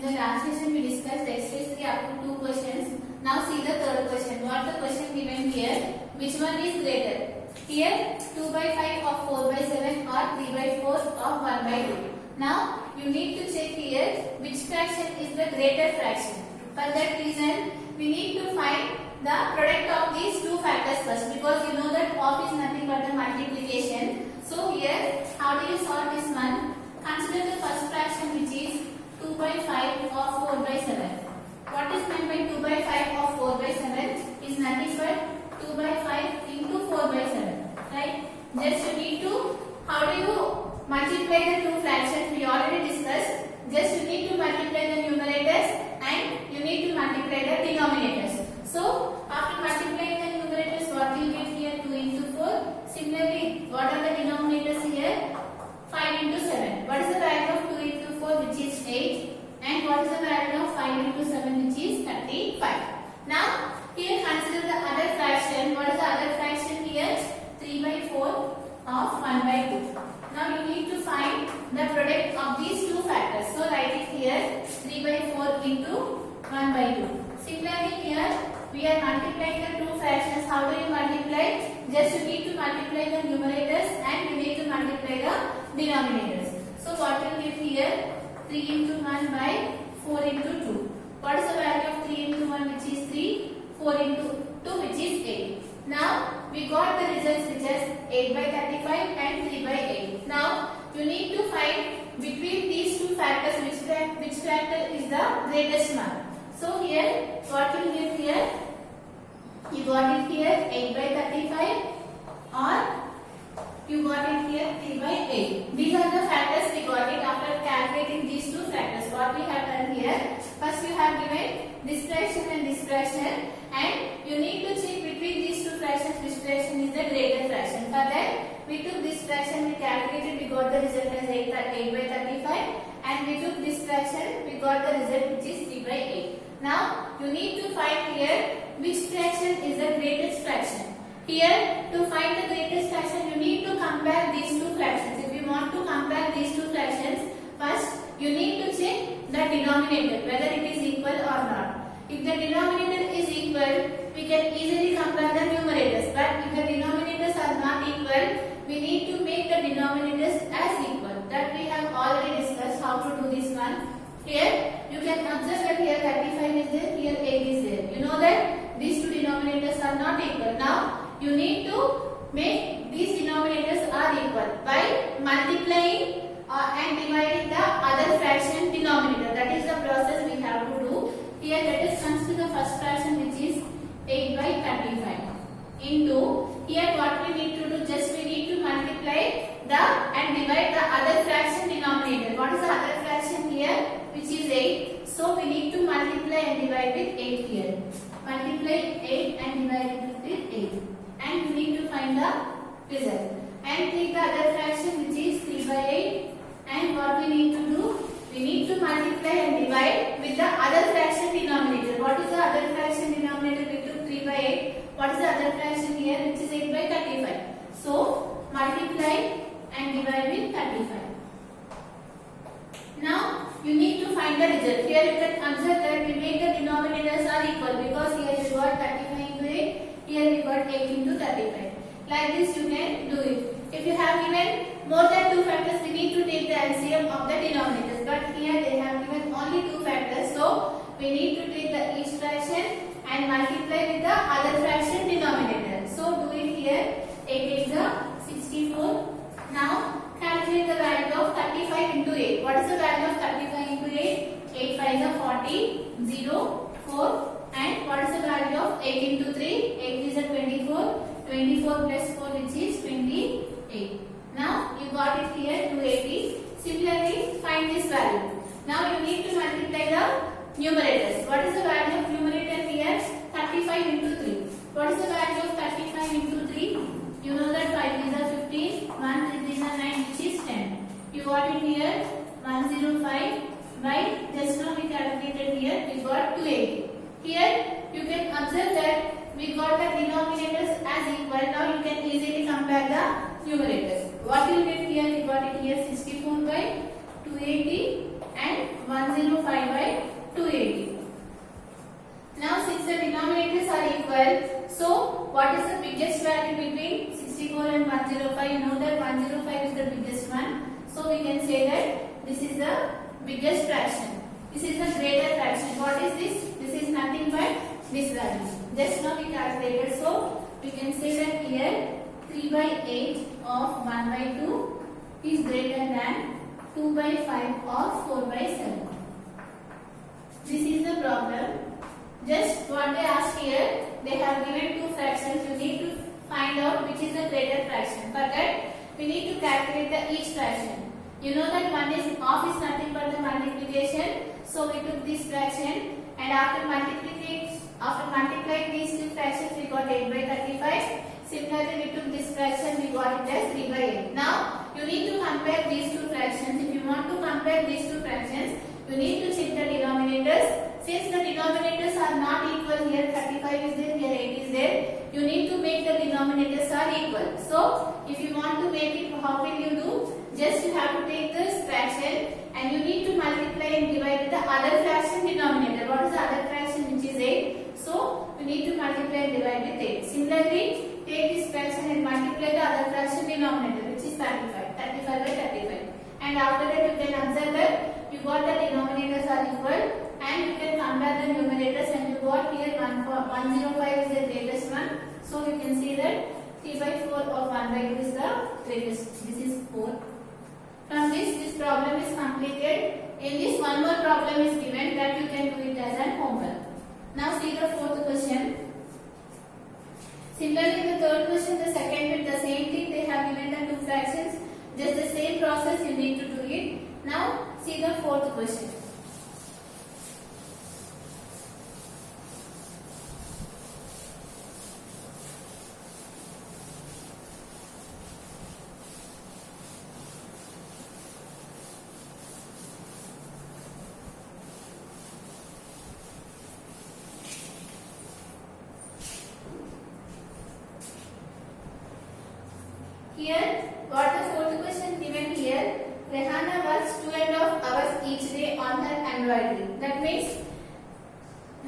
the last session we discussed exercise 3 up to 2 questions. Now see the third question. What the question given here? Which one is greater? Here 2 by 5 of 4 by 7 or 3 by 4 of 1 by 2. Now you need to check here which fraction is the greater fraction. For that reason we need to find the product of these two factors first, because you know that of is nothing but the multiplication. So here how do you solve this one? Consider the first fraction, which is 2 by 5 of 4 by 7. What is meant by 2 by 5 of 4 by 7? Is nothing but 2 by 5 into 4 by 7. Right? Just you need to, how do you multiply the two fractions? We already discussed. Just you need to multiply the numerators and you need to multiply the denominators. So after multiplying the numerators, what will get here? 2 into 4. Similarly, what are the denominators here? 5 into 7. What is the value of 2 into 4, which is 8? And what is the value of 5 into 7, which is 35? Now, here consider the other fraction. What is the other fraction here? 3 by 4 of 1 by 2. Now, you need to find the product of these two factors. So, write it here 3 by 4 into 1 by 2. Similarly, here we are multiplying the two fractions. How do you multiply? Just you need to multiply the numerators and you need to multiply the denominators. So what will get here? 3 into 1 by 4 into 2. What is the value of 3 into 1, which is 3? 4 into 2, which is 8. Now we got the results, which is 8 by 35 and 3 by 8. Now you need to find between these two factors which factor is the greatest one. So here what will get here? You got it here 8 by 35 or you got it here 3 by 8. These are the factors we got it after calculating these two factors. What we have done here, first you have given this fraction and this fraction, and you need to check between these two fractions which fraction is the greater fraction. For that we took this fraction, we calculated, we got the result as 8 by 35, and we took this fraction, we got the result which is 3 by 8. Now you need to find here which fraction is the greatest fraction. Here, to find the greatest fraction, you need to compare these two fractions. If you want to compare these two fractions, first you need to check the denominator, whether it is equal or not. If the denominator is equal, we can easily compare the numerators. But if the denominators are not equal, we need to make the denominators as equal. That we have already discussed how to do this one. Here, you can observe that here 35 is there, here 8 is there. You know that these two denominators are not equal. Now, you need to make these denominators are equal by multiplying and dividing the other fraction denominator. That is the process we have to do. Here let us consider the first fraction, which is 8 by 35 into, here what we need to do, just we need to multiply the and divide the other fraction denominator. What is the other fraction here? Which is 8. So we need to multiply and divide with 8 here. Multiply 8 and divide it with 8. And you need to find the result. And take the other fraction, which is 3 by 8. And what we need to do? We need to multiply and divide with the other fraction denominator. What is the other fraction denominator? We took 3 by 8. What is the other fraction here? Which is 8 by 35. So multiply and divide with 35. Now you need to find the result. Here you can observe that we make the denominators are equal, because here you got 35 into 8. Here we got 8 into 35. Like this you can do it. If you have given more than two factors, we need to take the LCM of the denominators. But here they have given only two factors. So we need to take the each fraction and multiply with the other fraction denominator. So do it here. 8 is the 64. Now calculate the value of 35 into 8. What is the value of 35 into 8? 8 5 is 40, 0, 4. And what is the value of 8 into 3? 8 is a 24. 24 plus 4, which is 28. Now you got it here 280. Similarly, find this value. Now you need to multiply the numerators. What is the value of numerator here? 35 into 3. What is the value of 35 into 3? You know that 5 is a 15. 1 3 is a 9, which is 10. You got it here 105 by, just now we calculated here, we got 280. Here you can observe that we got the denominators as equal. Now you can easily compare the numerators. What you get here? We got it here 64 by 280 and 105 by 280. Now since the denominators are equal, so what is the biggest value between 64 and 105? You know that 105 is the biggest one. So we can say that this is the biggest fraction. This is the greater fraction. What is this? This is nothing but this value. Just now we calculated. So we can say that here 3 by 8 of 1 by 2 is greater than 2 by 5 of 4 by 7. This is the problem. Just what they asked here, they have given two fractions. You need to find out which is the greater fraction. For that, we need to calculate the each fraction. You know that one is off is nothing but the multiplication. So we took this fraction, and after multiplying these two fractions, we got 8 by 35. Similarly, we took this fraction, we got it as 3 by 8. Now, you need to compare these two fractions. If you want to compare these two fractions, you need to check the denominators. Since the denominators are not equal, here 35 is there, here 8 is there, you need to make the denominators are equal. So, if you want to make it, how will you do? Just you have to take this fraction and you need to multiply and divide with the other fraction denominator. What is the other fraction, which is 8? So, you need to multiply and divide with 8. Similarly, take this fraction and multiply the other fraction denominator, which is 35. 35 by 35. And after that, you can observe that you got the denominators are equal. And you can compare the numerators, and you got here 105 is the greatest one. So you can see that 3 by 4 of 1 by 2 is the greatest. This is 4. From this problem is completed. In this, one more problem is given that you can do it as an homework. Now see the fourth question. Similarly, the third question, the second bit, the same thing. They have given the two fractions. Just the same process you need to do it. Now see the fourth question. Here, what the fourth question given here, Rehana works 2.5 hours each day on her embroidery. That means,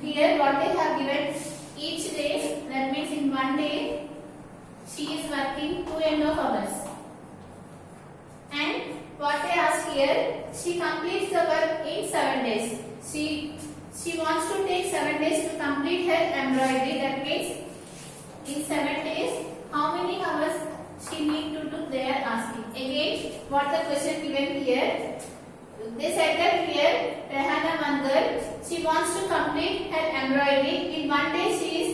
here what they have given each day, that means in one day, she is working 2.5 hours. And what they ask here, she completes the work in 7 days. She wants to take 7 days to complete her embroidery. That means, in 7 days, how many hours she need to do, they are asking. Again, what the question given here, they said that here, Rehana, one girl, she wants to complete her embroidery. In one day, she is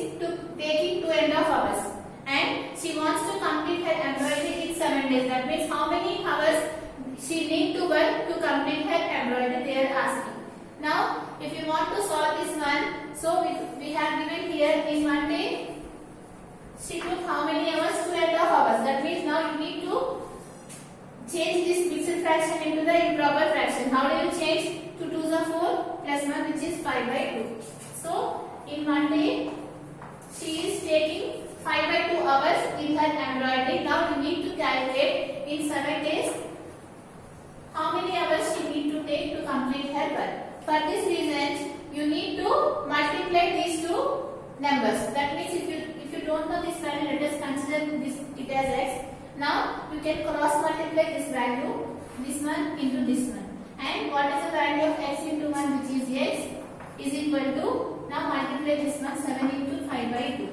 taking 2.5 hours. And she wants to complete her embroidery in 7 days. That means how many hours she need to work to complete her embroidery, they are asking. Now, if you want to solve this one, so we have given here in one day, she took how many hours? 2.5 hours. That means now you need to change this mixed fraction into the improper fraction. How do you change? 2 2s are 4 plus 1, which is 5 by 2. So, in one day, she is taking 5 by 2 hours in her embroidery. Now you need to calculate in 7 days how many hours she need to take to complete her work. For this reason, you need to multiply these two numbers. That means if you don't know this value, let us consider this it as x. Now you can cross multiply this value, this one into this one. And what is the value of x into 1, which is x, is equal to, now multiply this one, 7 into 5 by 2.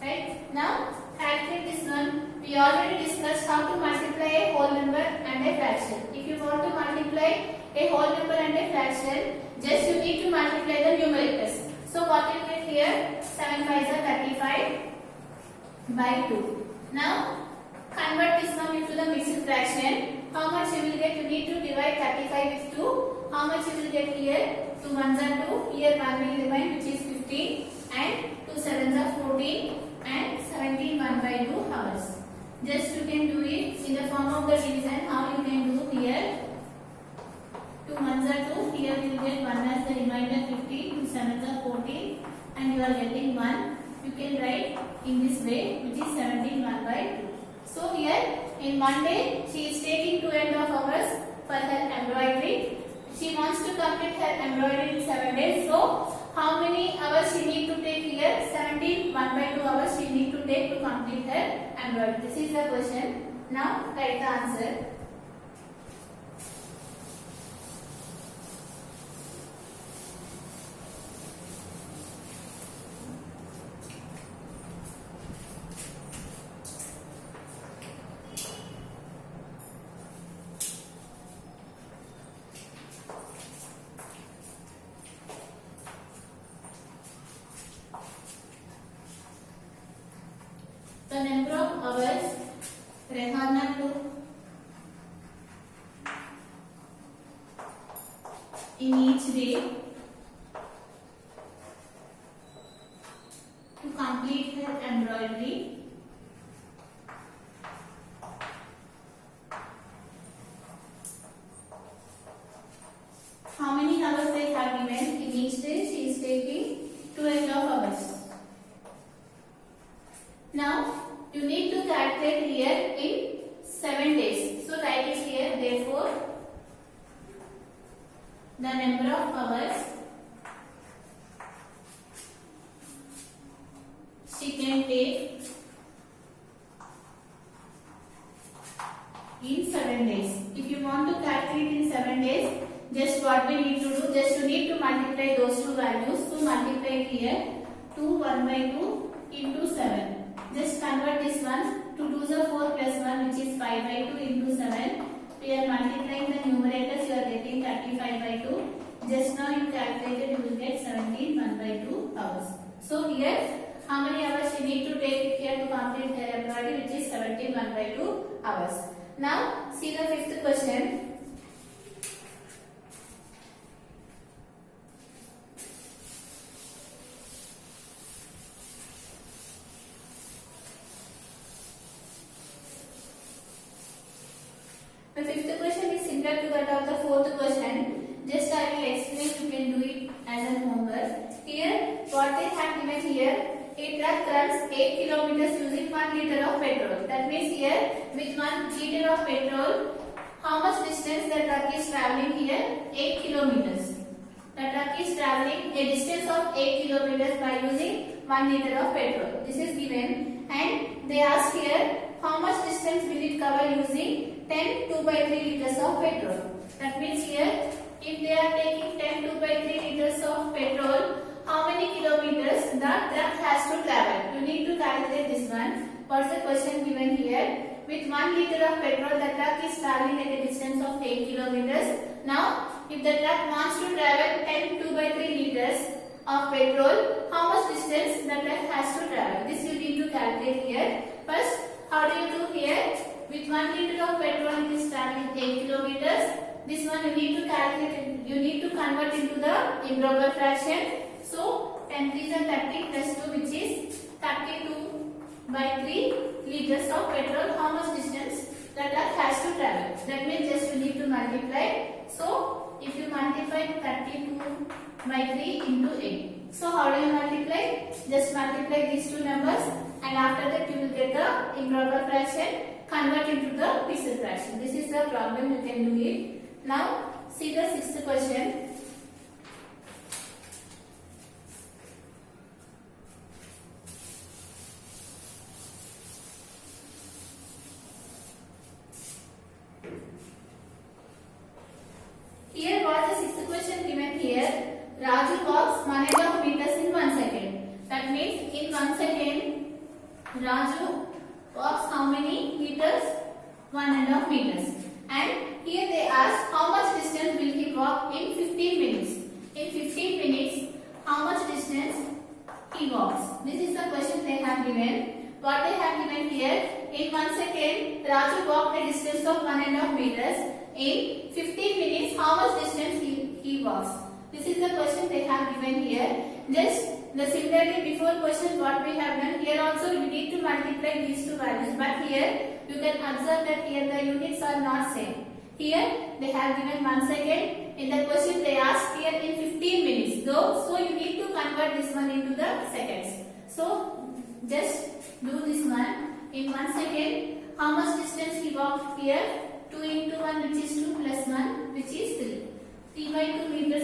Right? Now calculate this one. We already discussed how to multiply a whole number and a fraction. If you want to multiply a whole number and a fraction, just you need to multiply the numerators. So what you get here, 7 5s are 35 by 2. Now convert this one into the mixed fraction. How much you will get? You need to divide 35 with 2. How much you will get here? 2 1s are 2. Here 1 will remain, which is 15. And 2 7s are 14. And 17 1 by 2 hours. Just you can do it in the form of the division. How you can do here? 2 1s are 2. Here you will get 1 as the remainder 15. 2 7s are 14. And you are getting 1. You can write in this way, which is 17 1 by 2. So here in one day she is taking 2.5 hours for her embroidery. She wants to complete her embroidery in 7 days. So how many hours she need to take here? 17 1/2 hours she need to take to complete her embroidery. This is the question. Now write the answer. The number of hours Rehana took in each day to complete her embroidery. How many hours they have given in each day? She is taking 12 hours. Now you need to calculate here in 7 days. So write it here. Therefore, the number of hours she can take in 7 days. If you want to calculate in 7 days, just what we need to do? Just you need to multiply those two values. So multiply here 2 1/2 into 7. Just convert this one. 2 2s are 4 plus 1, which is 5/2 into 7. We are multiplying the numerators. You are getting 35/2. Just now you calculated, you will get 17 1/2 hours. So here, how many hours you need to take here to complete the embroidery, which is 17 1/2 hours. Now see the fifth question. The fifth question is similar to that of the fourth question. Just I will explain. You can do it as a homework. Here, what they have given here, a truck runs 8 kilometers using 1 liter of petrol. That means here, with 1 liter of petrol, how much distance the truck is traveling here? 8 kilometers. The truck is traveling a distance of 8 kilometers by using 1 liter of petrol. This is given, and they ask here, how much distance will it cover using 10 2/3 liters of petrol. That means here, if they are taking 10 2/3 liters of petrol, how many kilometers the truck has to travel? You need to calculate this one. What's the question given here? With 1 liter of petrol, the truck is traveling at a distance of 8 kilometers. Now, if the truck wants to travel 10 2/3 liters of petrol, how much distance the truck has to travel? This you need to calculate here. First, how do you do here? With 1 liter of petrol, it is traveling 8 kilometers. This one you need to calculate. You need to convert into the improper fraction. So 10 3s are 30 plus 2, which is 32/3 liters of petrol. How much distance the truck has to travel? That means just you need to multiply. So if you multiply 32/3 into 8. So how do you multiply? Just multiply these two numbers, and after that you will get the improper fraction. Convert into the fixed fraction. This is the problem. You can do it. Now see the sixth question. Here what is the sixth question given here? Raju walks 1.5 meters in 1 second. That means in 1 second Raju walks how many meters? 1.5 meters. And here they ask how much distance will he walk in 15 minutes. In 15 minutes, how much distance he walks? This is the question they have given. What they have given here, in 1 second, Raju walked a distance of 1.5 meters. In 15 minutes, how much distance he walks? This is the question they have given here. Just the similarly before question what we have done, here also we need to multiply these two values, but here you can observe that here the units are not same. Here they have given 1 second. In the question they asked here in 15 minutes. So you need to convert this one into the seconds. So just do this one. In 1 second, how much distance he walked here? 2 into 1, which is 2, plus 1, which is 3. 3/2 meters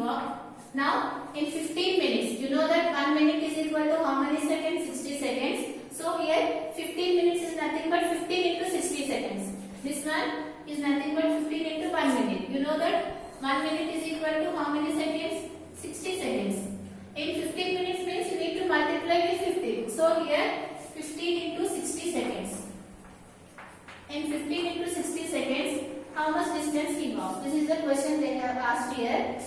walked. Now in 15 minutes, you know that 1 minute is equal to how many seconds? 60 seconds. So here 15 minutes is nothing but 15 into 60 seconds. This one is nothing but 15 into 1 minute. You know that 1 minute is equal to how many seconds? 60 seconds. In 15 minutes means you need to multiply with 15. So here 15 into 60 seconds. In 15 into 60 seconds, how much distance he walked? This is the question they have asked here.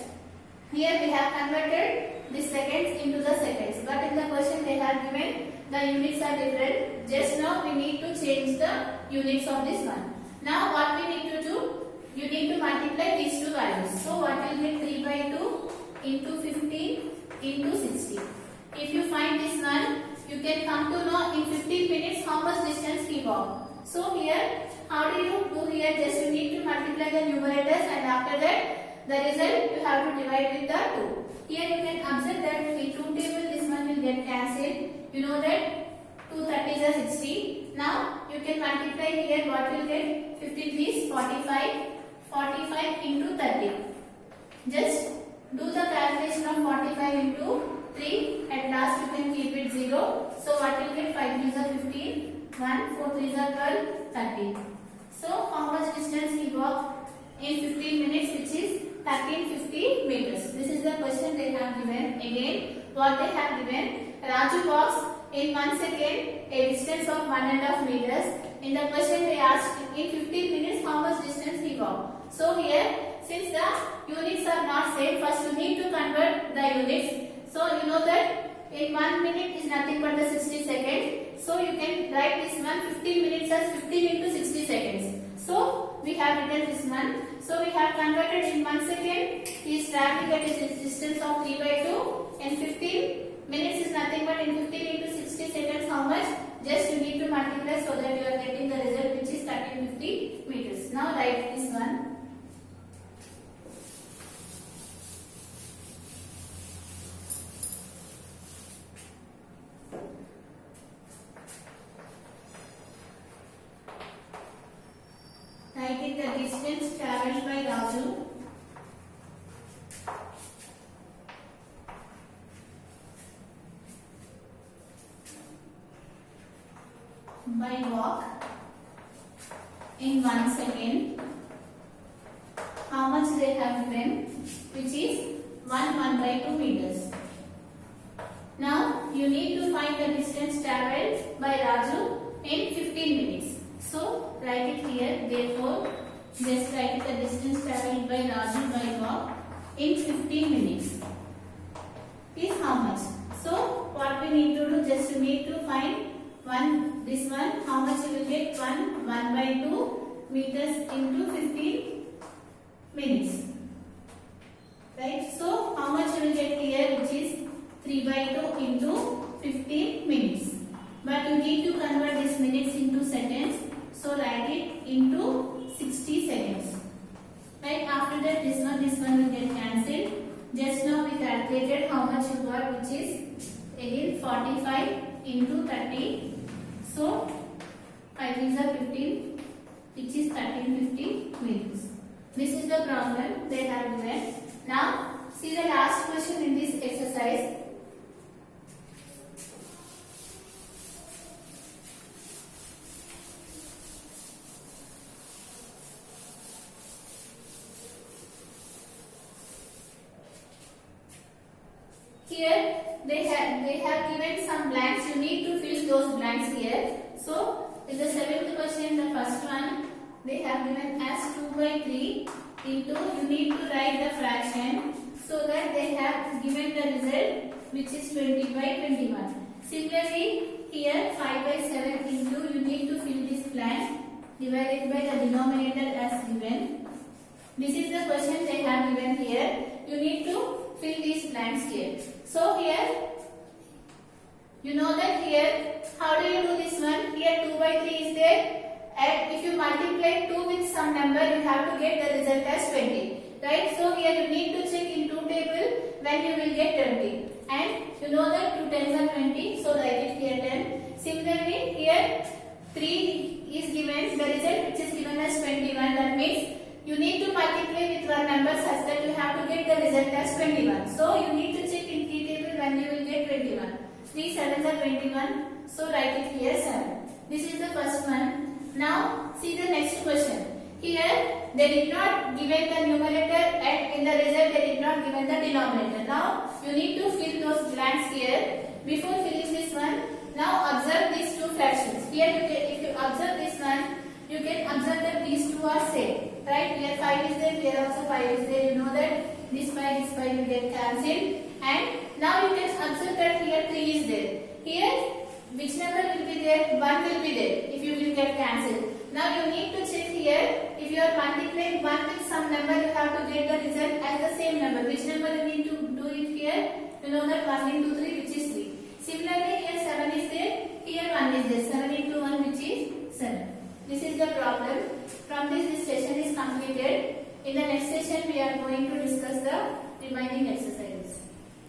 Here we have converted the seconds into the seconds, but in the question they have given the units are different. Just now we need to change the units of this one. Now what we need to do? You need to multiply these two values. So what will get 3 by 2 into 15 into 60. If you find this one, you can come to know in 15 minutes how much distance he walked. So here, how do you do here? Just you need to multiply the numerators, and after that, the result you have to divide with the 2. Here you can observe that in truth table this one will get cancelled. You know that 2 30s are 60. Now you can multiply here. What will get? 15 is 45. 45 into 30. Just do the calculation of 45 into 3. At last you can keep it 0. So what will get? 5 3s are 15. 1 4 3s are 12. 30. So how much distance he walked in 15 minutes, which is 1350 meters. This is the question they have given. Again, what they have given? Raju walks in 1 second a distance of 1.5 meters. In the question they asked in 15 minutes how much distance he walked. So here, since the units are not same, first you need to convert the units. So you know that in 1 minute is nothing but the 60 seconds. So you can write this one 15 minutes as 15 into 60 seconds. So we have written this one. So we have converted in 1 second. He is traveling at a distance of 3 by 2. And 15 minutes is nothing but in 15 into 60 seconds how much? Just you need to multiply so that you are getting the result, which is 1350 meters. Now write this one. Writing the distance travelled by Raju by walk in 1 second. How much they have given? Which is 1 by 2 meters. Now you need to find the distance travelled by Raju in 15 minutes. So write it here. Therefore, just write the distance travelled by Raju by walk in 15 minutes is how much? So what we need to do? Just you need to find this one. How much you will get? 1 by 2 meters into 15 minutes. Right? So how much you will get here? Which is 3 by 2 into 15 minutes. But you need to convert these minutes into seconds. So write it into 60 seconds. Right? After that, this one will get cancelled. Just now we calculated how much you got, which is again 45 into 30. So 5 is 15, which is 1350 meters. This is the problem they have given. Now see the last question in this exercise. Here they have given some blanks. You need to fill those blanks here. So in the 7th question, the first one they have given as 2 by 3 into, you need to write the fraction, so that they have given the result, which is 20 by 21. Similarly here 5 by 7 into, you need to fill this blank divided by the denominator as given. This is the question they have given here. You need to fill these blanks here. So here, you know that here, how do you do this one? Here 2 by 3 is there, and if you multiply 2 with some number, you have to get the result as 20. Right? So here you need to check in truth table when you will get 20. And you know that 2 tens are 20, so write it here 10. Similarly, here 3 is given, the result which is given as 21. That means you need to multiply with one number such that you have have to get the result as 21. So you need to check in T table when you will get 21. 3 sevens are 21. So write it here 7. This is the first one. Now see the next question. Here they did not given the numerator and in the result they did not given the denominator. Now you need to fill those blanks here. Before filling this one, now observe these two fractions. Here you can, if you observe this one, you can observe that these two are same. Right? Here 5 is there, here also 5 is there. You know that this 5 will get cancelled. And now you can observe that here 3 is there. Here which number will be there? 1 will be there if you will get cancelled. Now you need to check here. If you are multiplying 1 with some number, you have to get the result as the same number. Which number you need to do it here? You know that 1 into 3, which is 3. Similarly, here 7 is there, here 1 is there. 7 into 1, which is 7. This is the problem. From this session is completed. In the next session, we are going to